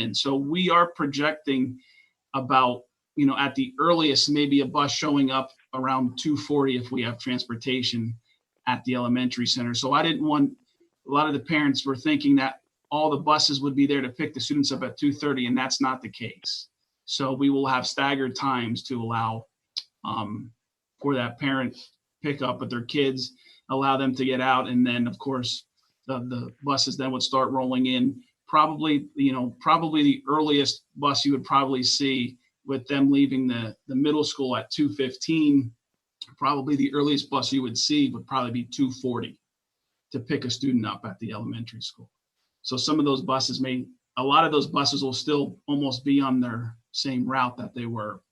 in. So we are projecting about, at the earliest, maybe a bus showing up around 2:40 if we have transportation at the elementary center. So I didn't want, a lot of the parents were thinking that all the buses would be there to pick the students up at 2:30, and that's not the case. So we will have staggered times to allow for that parent pickup with their kids, allow them to get out, and then of course the buses then would start rolling in. Probably the earliest bus you would probably see with them leaving the middle school at 2:15, probably the earliest bus you would see would probably be 2:40 to pick a student up at the elementary school. So some of those buses a lot of those buses will still almost be on their same route that they were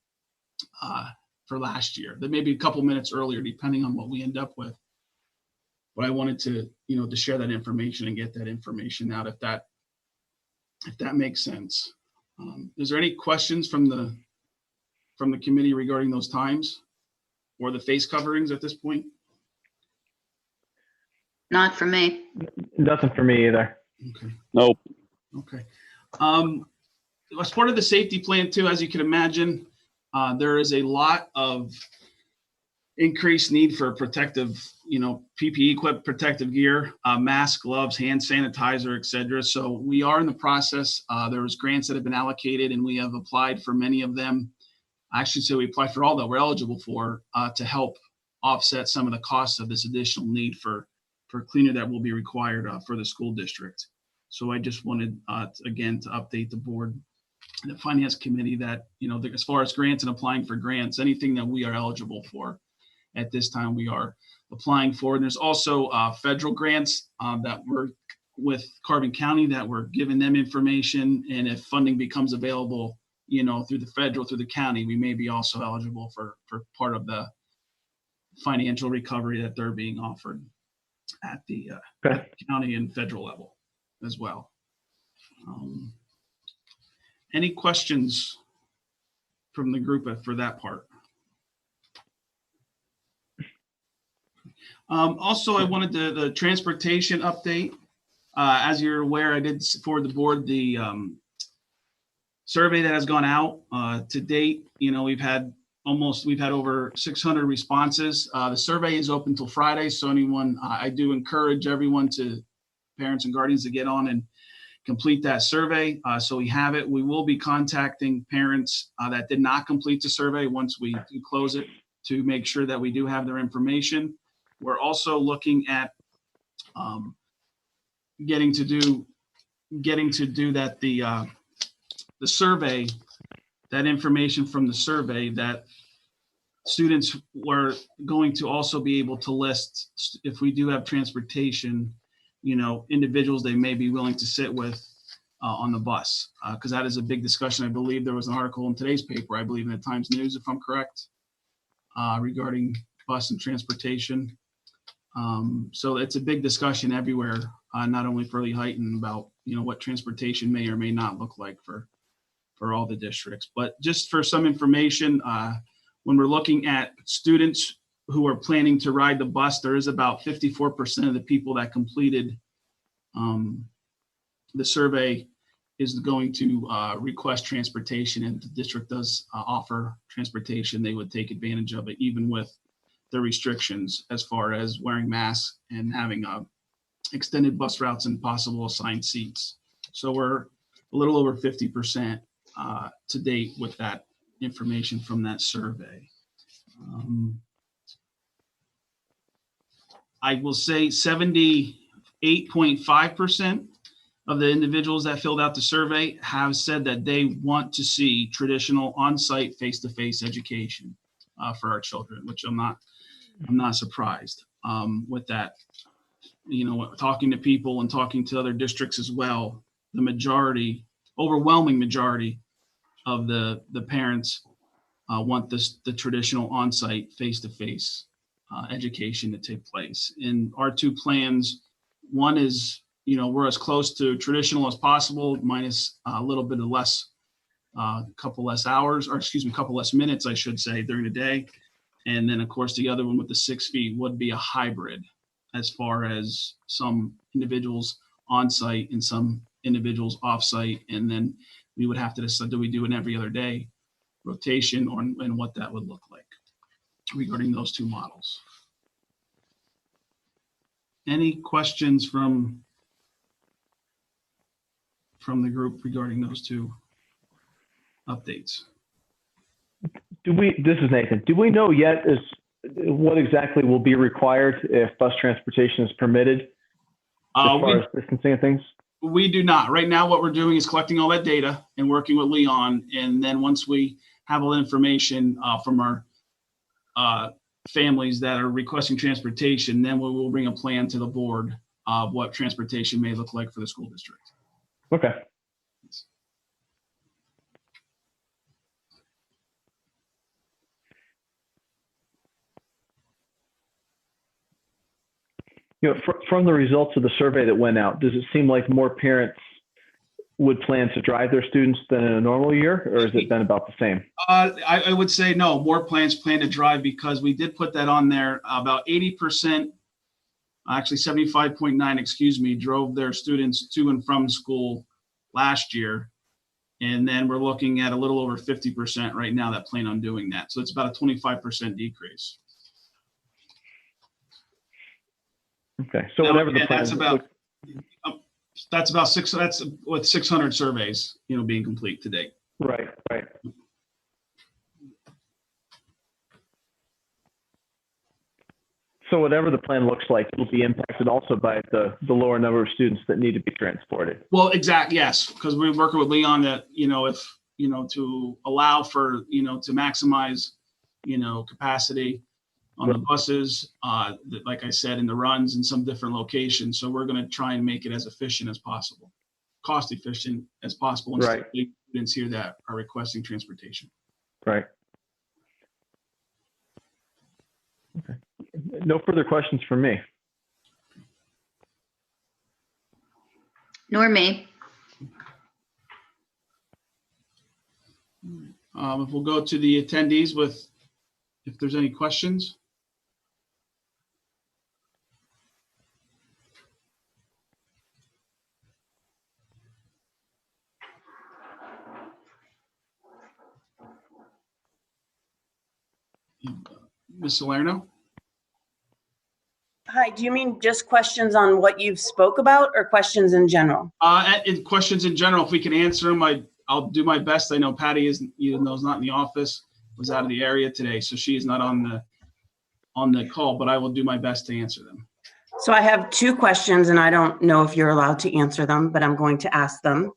for last year. They may be a couple minutes earlier, depending on what we end up with. But I wanted to, to share that information and get that information out if that makes sense. Is there any questions from the committee regarding those times or the face coverings at this point? Not for me. Nothing for me either. Okay. Nope. Okay. As part of the safety plan too, as you can imagine, there is a lot of increased need for protective, PPE equipped protective gear, masks, gloves, hand sanitizer, et cetera. So we are in the process. There was grants that have been allocated and we have applied for many of them. I should say we applied for all that we're eligible for to help offset some of the costs of this additional need for cleaner that will be required for the school district. So I just wanted, again, to update the board and the finance committee that, as far as grants and applying for grants, anything that we are eligible for at this time, we are applying for. And there's also federal grants that we're with Carbon County that we're giving them information. And if funding becomes available, through the federal, through the county, we may be also eligible for part of the financial recovery that they're being offered at the county and federal level as well. Any questions from the group for that part? Also, I wanted the transportation update. As you're aware, I did forward the board the survey that has gone out to date. We've had over 600 responses. The survey is open till Friday, so I do encourage everyone parents and guardians to get on and complete that survey. So we have it. We will be contacting parents that did not complete the survey once we do close it to make sure that we do have their information. We're also looking at getting to do that the survey, that information from the survey, that students were going to also be able to list, if we do have transportation, individuals they may be willing to sit with on the bus, because that is a big discussion. I believe there was an article in today's paper, I believe in the Times News, if I'm correct, regarding bus and transportation. So it's a big discussion everywhere, not only for Lehighton about, what transportation may or may not look like for all the districts. But just for some information, when we're looking at students who are planning to ride the bus, there is about 54% of the people that completed the survey is going to request transportation, and the district does offer transportation. They would take advantage of it, even with the restrictions as far as wearing masks and having extended bus routes and possible assigned seats. So we're a little over 50% to date with that information from that survey. I will say 78.5% of the individuals that filled out the survey have said that they want to see traditional on-site face-to-face education for our children, which I'm not surprised with that. Talking to people and talking to other districts as well, the overwhelming majority of the parents want the traditional on-site face-to-face education to take place. In our two plans, one is, we're as close to traditional as possible, minus a little bit of less, couple less minutes, I should say, during the day. And then, of course, the other one with the 6 feet would be a hybrid, as far as some individuals on-site and some individuals off-site. And then we would have to decide, do we do an every other day rotation, and what that would look like regarding those two models. Any questions from the group regarding those two updates? This is Nathan. Do we know yet what exactly will be required if bus transportation is permitted as far as distancing and things? We do not. Right now, what we're doing is collecting all that data and working with Leon. And then once we have all the information from our families that are requesting transportation, then we will bring a plan to the board of what transportation may look like for the school district. Okay. From the results of the survey that went out, does it seem like more parents would plan to drive their students than in a normal year, or has it been about the same? I would say no, more parents plan to drive, because we did put that on there. About 80%, actually 75.9, drove their students to and from school last year. And then we're looking at a little over 50% right now that plan on doing that. So it's about a 25% decrease. Okay, so whatever the plan that's about six. That's with 600 surveys, being complete to date. Right. So whatever the plan looks like, it'll be impacted also by the lower number of students that need to be transported. Well, exactly. Yes, because we're working with Leon that if to allow for to maximize capacity on the buses, like I said, in the runs in some different locations. So we're going to try and make it as efficient as possible, cost efficient as possible. And right. Students here that are requesting transportation. Right. Okay. No further questions from me. Nor me. If we'll go to the attendees if there's any questions. Ms. Salerno? Hi, do you mean just questions on what you've spoke about, or questions in general? Questions in general, if we can answer them, I'll do my best. I know Patty is not in the office, was out of the area today, so she is not on the call, but I will do my best to answer them. So I have two questions, and I don't know if you're allowed to answer them, but I'm going to ask them.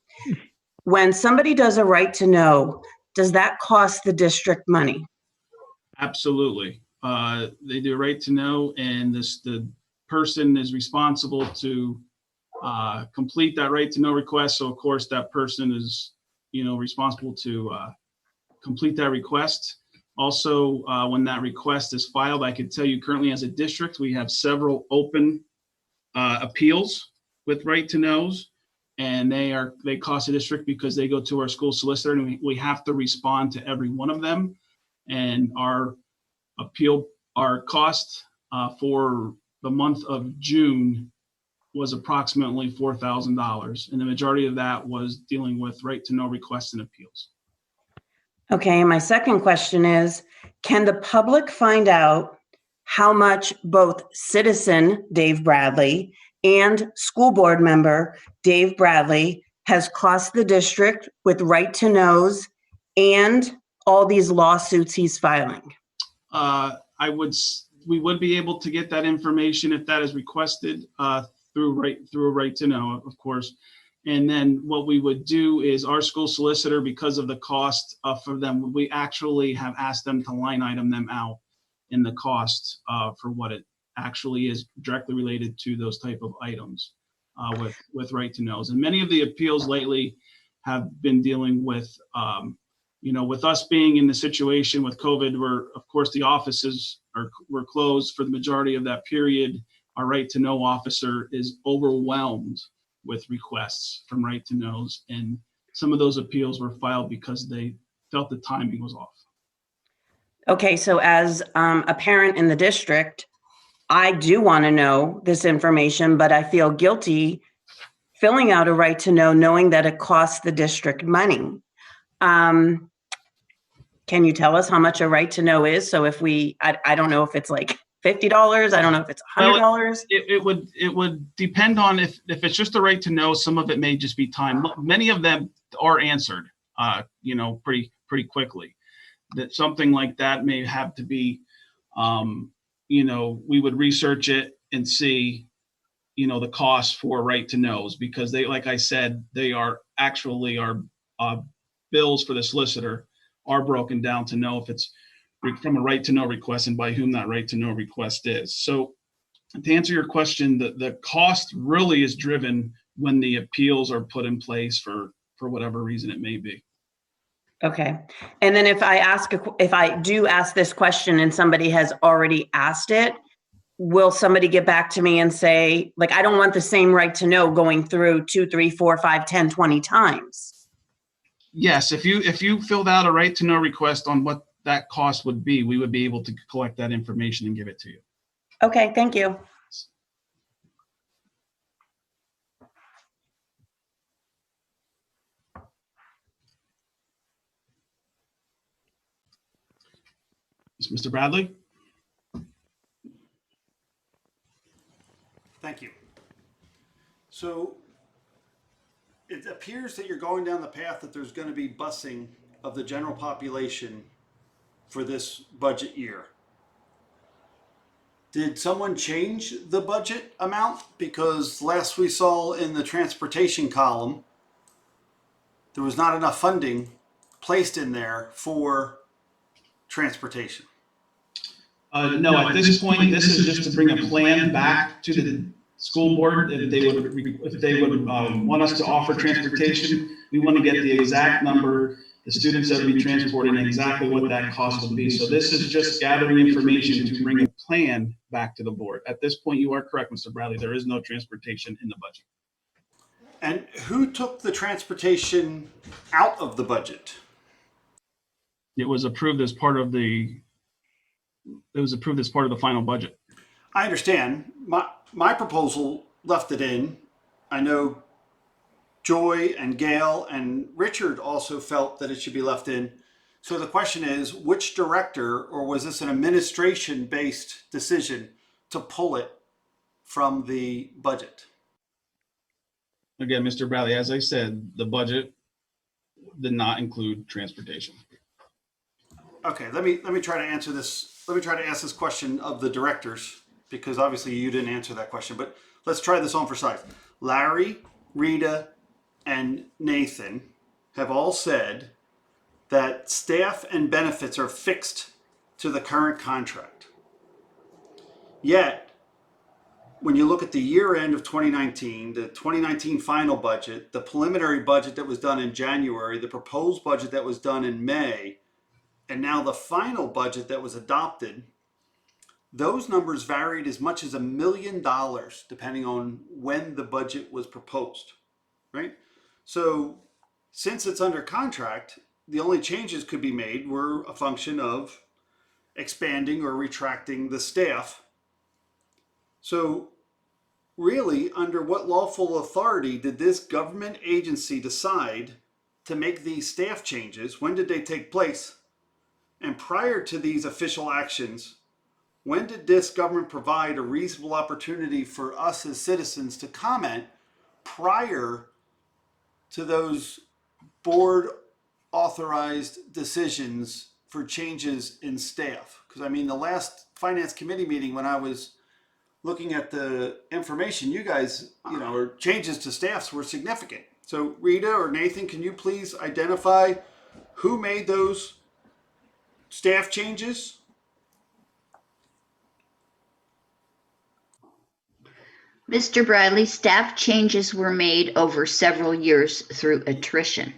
When somebody does a right to know, does that cost the district money? Absolutely. They do a right to know, and the person is responsible to complete that right to know request. So of course that person is, responsible to complete that request. Also, when that request is filed, I can tell you currently as a district, we have several open appeals with right to knows, and they cost the district because they go to our school solicitor, and we have to respond to every one of them. And our cost for the month of June was approximately $4,000. And the majority of that was dealing with right to know requests and appeals. Okay, my second question is, can the public find out how much both citizen Dave Bradley and school board member Dave Bradley has cost the district with right to knows and all these lawsuits he's filing? We would be able to get that information if that is requested through a right to know, of course. And then what we would do is our school solicitor, because of the cost for them, we actually have asked them to line item them out in the cost for what it actually is directly related to those type of items with right to knows. And many of the appeals lately have been dealing with, with us being in the situation with COVID, where of course the offices were closed for the majority of that period. Our right to know officer is overwhelmed with requests from right to knows, and some of those appeals were filed because they felt the timing was off. Okay, so as a parent in the district, I do want to know this information, but I feel guilty filling out a right to know, knowing that it costs the district money. Can you tell us how much a right to know is? So if I don't know if it's like $50, I don't know if it's $100. It would depend on if it's just the right to know. Some of it may just be time. Many of them are answered, pretty quickly. That something like that may have to be, we would research it and see, the cost for right to knows, because they, like I said, they are actually our bills for the solicitor are broken down to know if it's from a right to know request and by whom that right to know request is. So to answer your question, the cost really is driven when the appeals are put in place for whatever reason it may be. Okay. And then if I do ask this question and somebody has already asked it, will somebody get back to me and say, like, I don't want the same right to know going through 2, 3, 4, 5, 10, 20 times? Yes, if you filled out a right to know request on what that cost would be, we would be able to collect that information and give it to you. Okay, thank you. Mr. Bradley? Thank you. So it appears that you're going down the path that there's going to be busing of the general population for this budget year. Did someone change the budget amount? Because last we saw in the transportation column, there was not enough funding placed in there for transportation. No, at this point, this is just to bring a plan back to the school board. If they would want us to offer transportation, we want to get the exact number, the students that would be transported, and exactly what that cost would be. So this is just gathering information to bring a plan back to the board. At this point, you are correct, Mr. Bradley. There is no transportation in the budget. And who took the transportation out of the budget? It was approved as part of the final budget. I understand. My proposal left it in. I know Joy and Gail and Richard also felt that it should be left in. So the question is, which director, or was this an administration-based decision to pull it from the budget? Again, Mr. Bradley, as I said, the budget did not include transportation. Okay, let me try to answer this. Let me try to ask this question of the directors, because obviously you didn't answer that question, but let's try this on for size. Larry, Rita, and Nathan have all said that staff and benefits are fixed to the current contract. Yet, when you look at the year end of 2019, the 2019 final budget, the preliminary budget that was done in January, the proposed budget that was done in May, and now the final budget that was adopted, those numbers varied as much as $1 million depending on when the budget was proposed, right? So since it's under contract, the only changes could be made were a function of expanding or retracting the staff. So really, under what lawful authority did this government agency decide to make these staff changes? When did they take place? And prior to these official actions, when did this government provide a reasonable opportunity for us as citizens to comment prior to those board authorized decisions for changes in staff? Because I mean, the last finance committee meeting, when I was looking at the information, you guys, or changes to staffs were significant. So Rita or Nathan, can you please identify who made those staff changes? Mr. Bradley, staff changes were made over several years through attrition.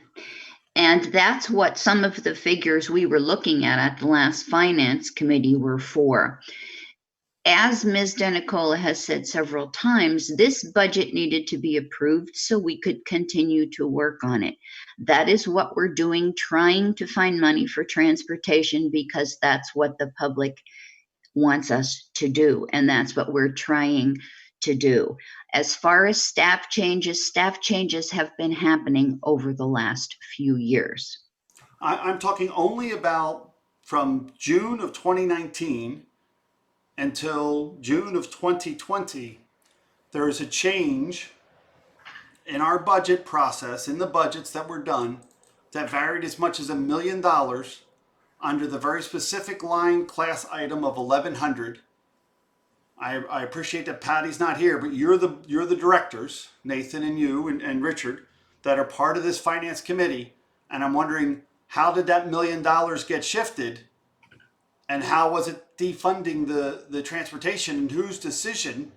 And that's what some of the figures we were looking at the last finance committee were for. As Ms. DeNicola has said several times, this budget needed to be approved so we could continue to work on it. That is what we're doing, trying to find money for transportation, because that's what the public wants us to do. And that's what we're trying to do. As far as staff changes have been happening over the last few years. I'm talking only about from June of 2019 until June of 2020. There is a change in our budget process, in the budgets that were done, that varied as much as $1 million under the very specific line class item of 1100. I appreciate that Patty's not here, but you're the directors, Nathan and you and Richard, that are part of this finance committee. And I'm wondering, how did that $1 million get shifted? And how was it defunding the transportation? And whose decision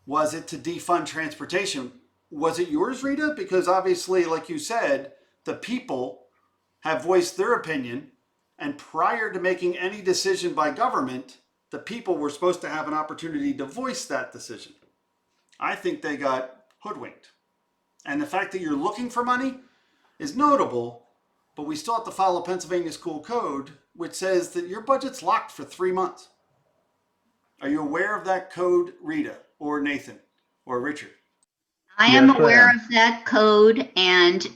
was it to defund transportation? Was it yours, Rita? Because obviously, like you said, the people have voiced their opinion. And prior to making any decision by government, the people were supposed to have an opportunity to voice that decision. I think they got hoodwinked. And the fact that you're looking for money is notable, but we still have to follow Pennsylvania school code, which says that your budget's locked for 3 months. Are you aware of that code, Rita, or Nathan, or Richard? I am Yes, I aware am. of that code, and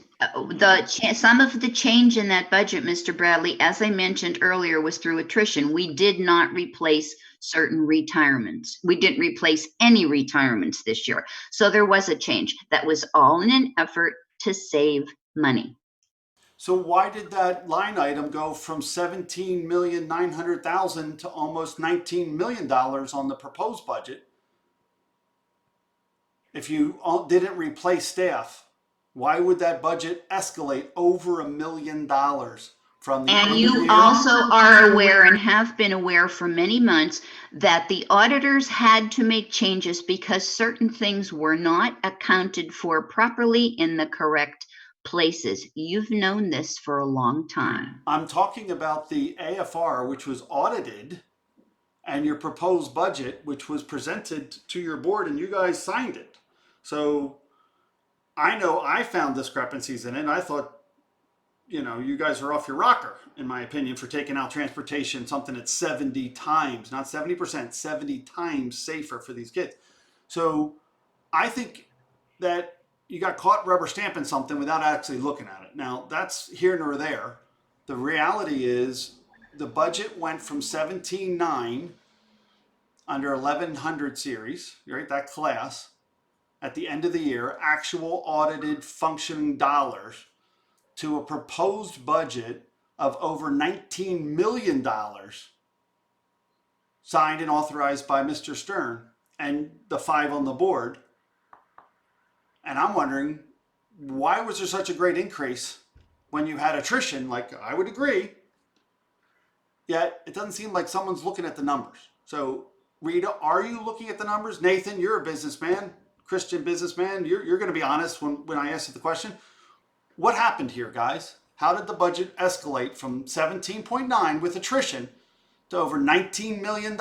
some of the change in that budget, Mr. Bradley, as I mentioned earlier, was through attrition. We did not replace certain retirements. We didn't replace any retirements this year. So there was a change. That was all in an effort to save money. So why did that line item go from $17,900,000 to almost $19 million on the proposed budget? If you didn't replace staff, why would that budget escalate over $1 million from the And end of the you year? also are aware and have been aware for many months that the auditors had to make changes because certain things were not accounted for properly in the correct places. You've known this for a long time. I'm talking about the AFR, which was audited, and your proposed budget, which was presented to your board, and you guys signed it. So I know I found discrepancies in it. And I thought, you guys are off your rocker, in my opinion, for taking out transportation, something that's 70 times, not 70%, 70 times safer for these kids. So I think that you got caught rubber stamping something without actually looking at it. Now, that's here nor there. The reality is the budget went from 17.9 under 1100 series, right, that class, at the end of the year, actual audited functioning dollars, to a proposed budget of over $19 million signed and authorized by Mr. Stern and the 5 on the board. And I'm wondering, why was there such a great increase when you had attrition? Like, I would agree, yet it doesn't seem like someone's looking at the numbers. So Rita, are you looking at the numbers? Nathan, you're a businessman, Christian businessman. You're going to be honest when I ask you the question. What happened here, guys? How did the budget escalate from 17.9 with attrition to over $19 million?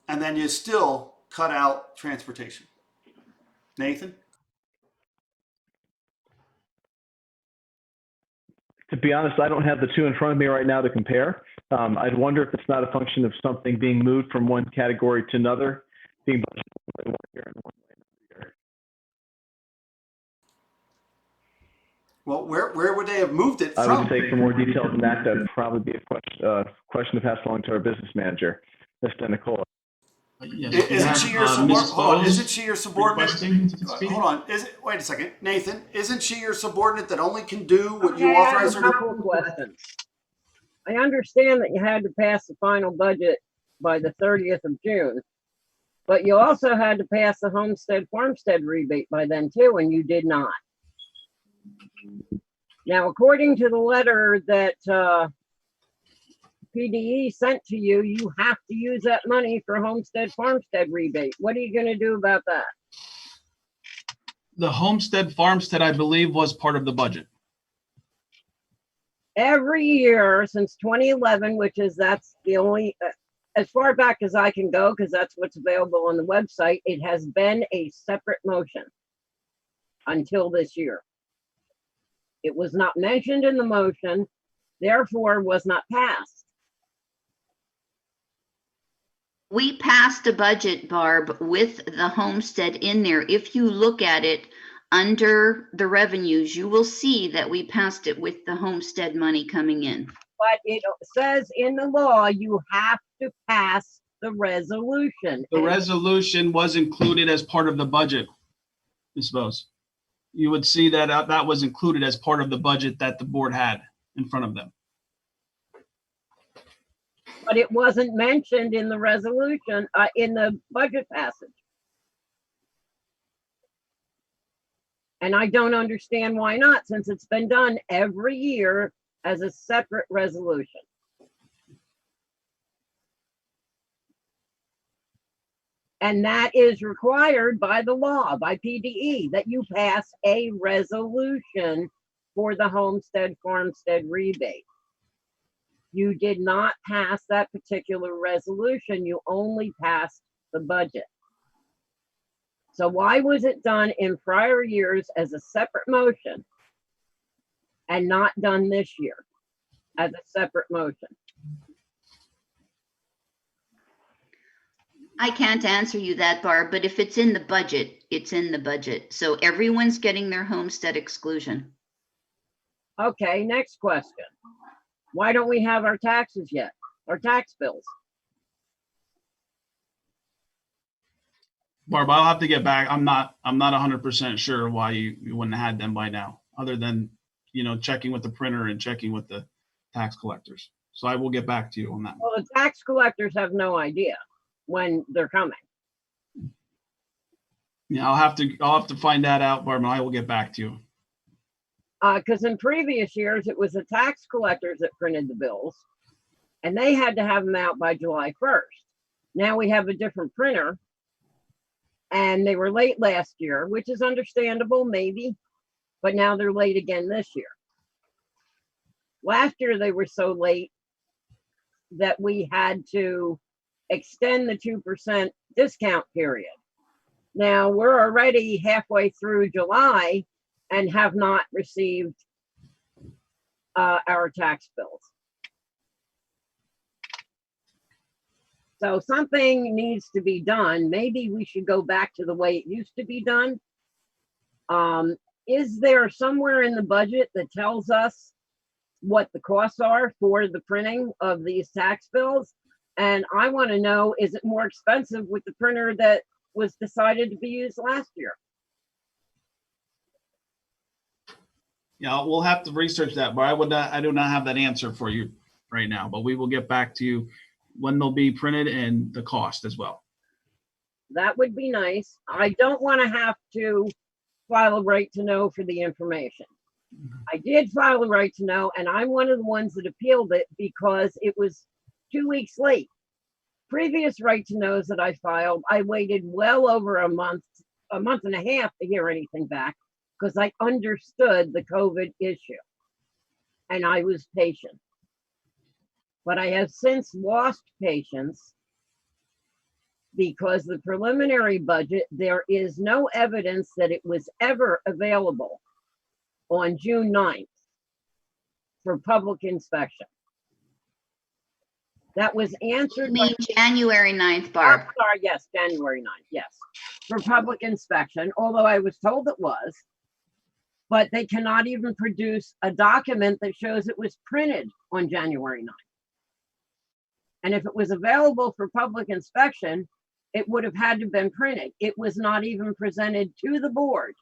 And then you still cut out transportation. Nathan? To be honest, I don't have the two in front of me right now to compare. I'd wonder if it's not a function of something being moved from one category to another, being budgeted one year and one year. Well, where would they have moved it from? I would say for more details than that, that'd probably be a question to pass along to our business manager, Mr. Nicola. Yes, Isn't she your subordinate? Hold on. Isn't she your subordinate? Hold on. Wait a second, Nathan. Isn't she your subordinate that only can do what you Okay, I have authorize a her to? couple of questions. I understand that you had to pass the final budget by the 30th of June, but you also had to pass the homestead farmstead rebate by then too, and you did not. Now, according to the letter that PDE sent to you, you have to use that money for homestead farmstead rebate. What are you going to do about that? The homestead farmstead, I believe, was part of the budget. Every year since 2011, that's the only, as far back as I can go, because that's what's available on the website, it has been a separate motion until this year. It was not mentioned in the motion, therefore was not passed. We passed a budget, Barb, with the homestead in there. If you look at it under the revenues, you will see that we passed it with the homestead money coming in. But it says in the law, you have to pass the resolution. The And resolution was included as part of the budget, Ms. Bose. You would see that that was included as part of the budget that the board had in front of them. But it wasn't mentioned in the resolution, in the budget passage. And I don't understand why not, since it's been done every year as a separate resolution. And that is required by the law, by PDE, that you pass a resolution for the homestead farmstead rebate. You did not pass that particular resolution. You only passed the budget. So why was it done in prior years as a separate motion and not done this year as a separate motion? I can't answer you that, Barb, but if it's in the budget, it's in the budget. So everyone's getting their homestead exclusion. Okay, next question. Why don't we have our taxes yet? Our tax bills? Barb, I'll have to get back. I'm not 100% sure why you wouldn't have had them by now, other than, checking with the printer and checking with the tax collectors. So I will get back to you on that. Well, the tax collectors have no idea when they're coming. Yeah, I'll have to find that out, Barb, and I will get back to you. Because in previous years, it was the tax collectors that printed the bills, and they had to have them out by July 1st. Now we have a different printer, and they were late last year, which is understandable, maybe, but now they're late again this year. Last year, they were so late that we had to extend the 2% discount period. Now we're already halfway through July and have not received our tax bills. So something needs to be done. Maybe we should go back to the way it used to be done. Is there somewhere in the budget that tells us what the costs are for the printing of these tax bills? And I want to know, is it more expensive with the printer that was decided to be used last year? Yeah, we'll have to research that, but I do not have that answer for you right now, but we will get back to you when they'll be printed and the cost as well. That would be nice. I don't want to have to file a right to know for the information. I did file a right to know, and I'm one of the ones that appealed it because it was 2 weeks late. Previous right to knows that I filed, I waited well over a month and a half to hear anything back because I understood the COVID issue and I was patient. But I have since lost patience because the preliminary budget, there is no evidence that it was ever available on June 9th for public inspection. That was answered by January 9th, Barb. I'm sorry, yes, January 9th, yes, for public inspection, although I was told it was, but they cannot even produce a document that shows it was printed on January 9th. And if it was available for public inspection, it would have had to have been printed. It was not even presented to the board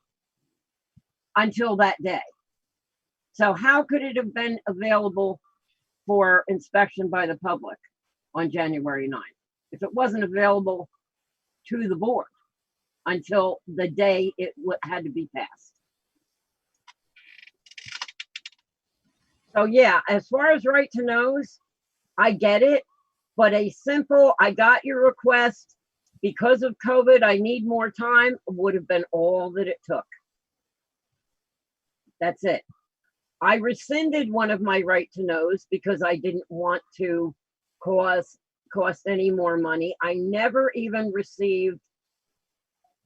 until that day. So how could it have been available for inspection by the public on January 9th if it wasn't available to the board until the day it had to be passed? So yeah, as far as right to knows, I get it, but a simple, I got your request, because of COVID, I need more time, would have been all that it took. That's it. I rescinded one of my right to knows because I didn't want to cost any more money. I never even received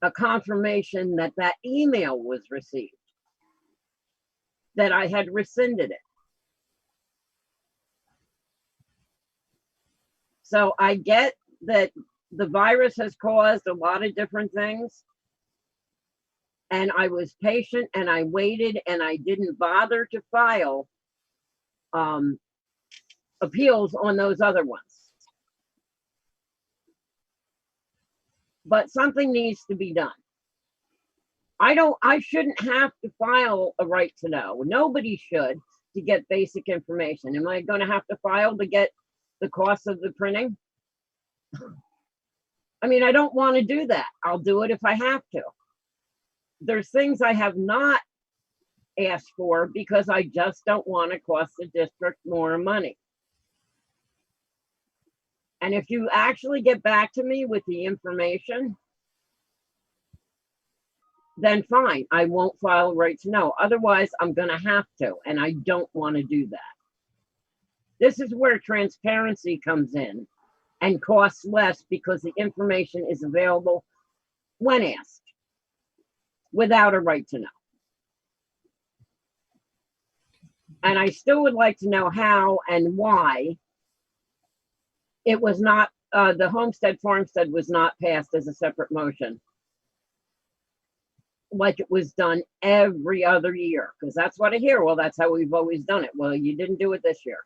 a confirmation that that email was received, that I had rescinded it. So I get that the virus has caused a lot of different things. And I was patient and I waited and I didn't bother to file appeals on those other ones. But something needs to be done. I shouldn't have to file a right to know. Nobody should, to get basic information. Am I going to have to file to get the cost of the printing? I mean, I don't want to do that. I'll do it if I have to. There's things I have not asked for because I just don't want to cost the district more money. And if you actually get back to me with the information, then fine, I won't file a right to know. Otherwise, I'm going to have to, and I don't want to do that. This is where transparency comes in and costs less because the information is available when asked without a right to know. And I still would like to know how and why it was not, the homestead farmstead was not passed as a separate motion like it was done every other year, because that's what I hear. Well, that's how we've always done it. Well, you didn't do it this year.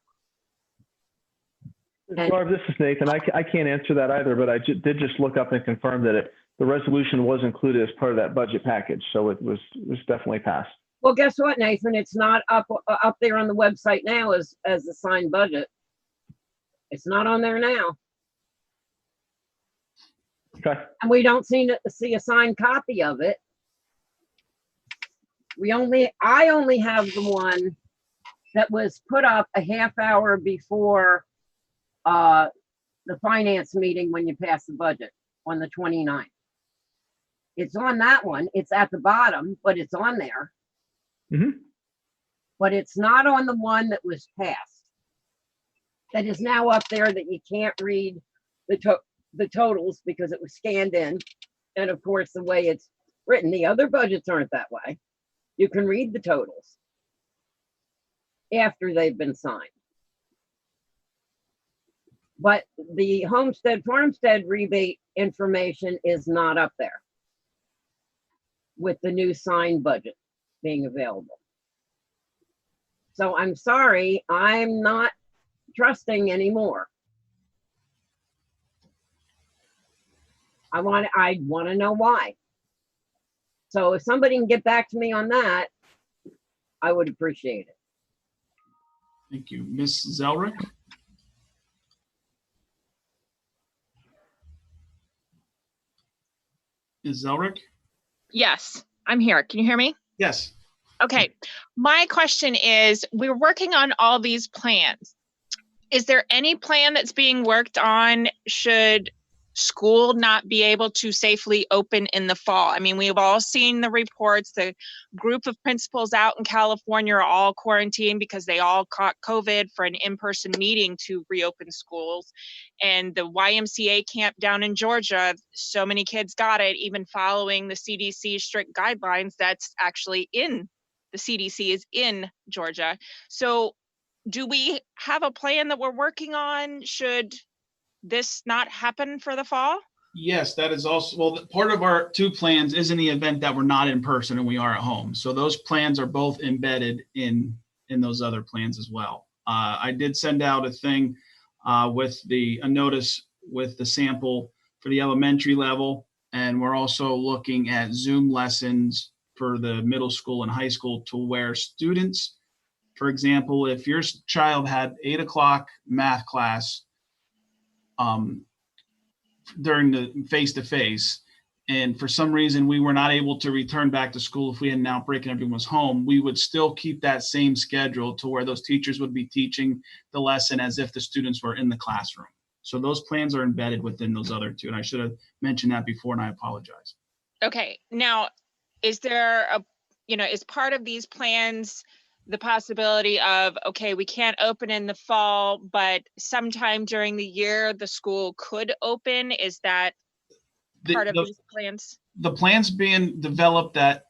And Barb, this is Nathan. I can't answer that either, but I did just look up and confirm that the resolution was included as part of that budget package, so it was definitely passed. well, guess what, Nathan? It's not up there on the website now as the signed budget. It's not on there now. Okay. And we don't see a signed copy of it. I only have the one that was put up a half hour before the finance meeting when you pass the budget on the 29th. It's on that one. It's at the bottom, but it's on there. Mm-hmm. But it's not on the one that was passed. That is now up there that you can't read the totals because it was scanned in. And of course, the way it's written, the other budgets aren't that way. You can read the totals after they've been signed. But the homestead farmstead rebate information is not up there with the new signed budget being available. So I'm sorry, I'm not trusting anymore. I want to know why. So if somebody can get back to me on that, I would appreciate it. Thank you. Ms. Zelrick? Ms. Zelrick? Yes, I'm here. Can you hear me? Yes. Okay. My question is, we're working on all these plans. Is there any plan that's being worked on should school not be able to safely open in the fall? I mean, we've all seen the reports. The group of principals out in California are all quarantined because they all caught COVID for an in-person meeting to reopen schools. And the YMCA camp down in Georgia, so many kids got it, even following the CDC strict guidelines. That's actually in the CDC is in Georgia. So do we have a plan that we're working on? Should this not happen for the fall? Yes, that is also, well, part of our two plans is in the event that we're not in person and we are at home. So those plans are both embedded in those other plans as well. I did send out a thing with a notice with the sample for the elementary level. And we're also looking at Zoom lessons for the middle school and high school to where students, for example, if your child had 8 o'clock math class during the face-to-face, and for some reason we were not able to return back to school if we had an outbreak and everyone was home, we would still keep that same schedule to where those teachers would be teaching the lesson as if the students were in the classroom. So those plans are embedded within those other two, and I should have mentioned that before, and I apologize. Okay, now, is there is part of these plans the possibility of, okay, we can't open in the fall, but sometime during the year the school could open? Is that part of these plans? The plans being developed that,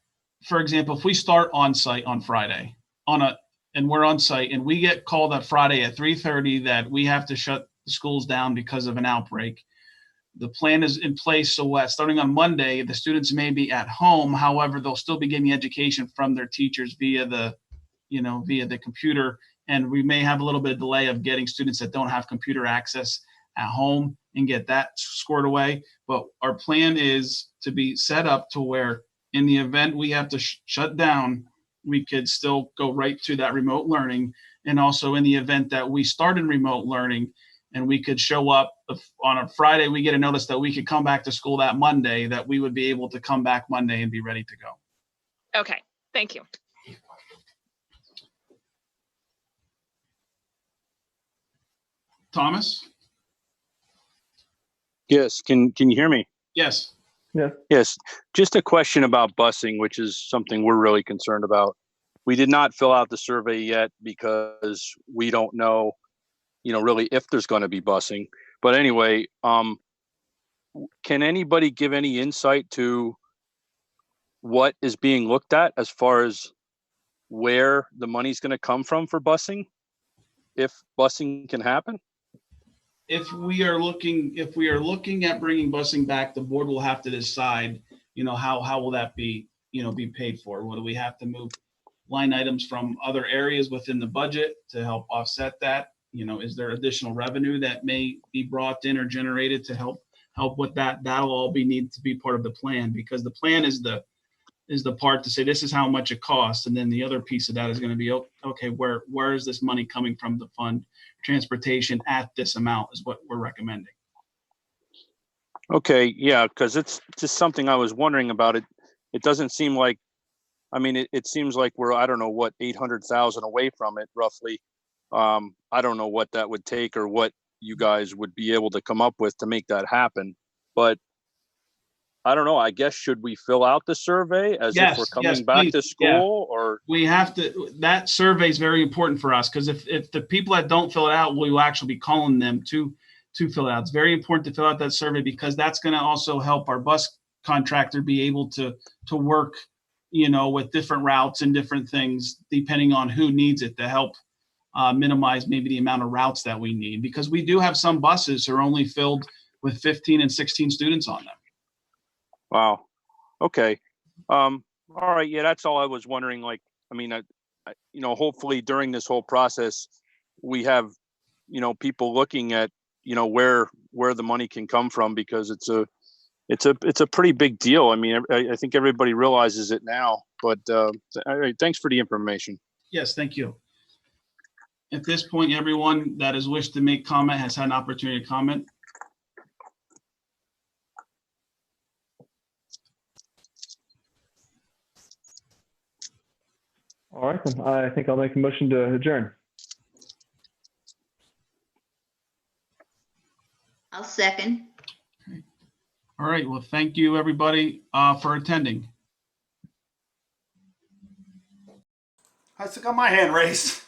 for example, if we start on site on Friday and we're on site and we get called that Friday at 3:30 that we have to shut the schools down because of an outbreak, the plan is in place. So starting on Monday, the students may be at home. However, they'll still be getting education from their teachers via the computer. And we may have a little bit of delay of getting students that don't have computer access at home and get that squared away. But our plan is to be set up to where in the event we have to shut down, we could still go right to that remote learning. And also in the event that we start in remote learning and we could show up on a Friday, we get a notice that we could come back to school that Monday, that we would be able to come back Monday and be ready to go. Okay, thank you. Thomas? Yes, can you hear me? Yes. Yeah. Yes, just a question about busing, which is something we're really concerned about. We did not fill out the survey yet because we don't know, really if there's going to be busing. But anyway, can anybody give any insight to what is being looked at as far as where the money's going to come from for busing, if busing can happen? If we are looking at bringing busing back, the board will have to decide, how will that be, be paid for? Will we have to move line items from other areas within the budget to help offset that? Is there additional revenue that may be brought in or generated to help with that? That'll all need to be part of the plan, because the plan is the part to say this is how much it costs, and then the other piece of that is going to be, okay, where is this money coming from to fund transportation at this amount is what we're recommending. Okay, yeah, because it's just something I was wondering about. It doesn't seem like, it seems like we're, I don't know what, 800,000 away from it roughly. I don't know what that would take or what you guys would be able to come up with to make that happen. But I don't know, I guess, should we fill out the survey as if we're coming back please. to school? Yeah. Or we have to, that survey is very important for us, because if the people that don't fill it out, we will actually be calling them to fill it out. It's very important to fill out that survey, because that's going to also help our bus contractor be able to work, with different routes and different things, depending on who needs it, to help minimize maybe the amount of routes that we need, because we do have some buses that are only filled with 15 and 16 students on them. Wow. Okay. All right. Yeah, that's all I was wondering. Like, hopefully during this whole process, we have, people looking at, where the money can come from, because it's a pretty big deal. I think everybody realizes it now, but all right, thanks for the information. Yes, thank you. At this point, everyone that has wished to make comment has had an opportunity to comment. All right, then I think I'll make a motion to adjourn. I'll second. All right, well, thank you, everybody, for attending. I still got my hand raised.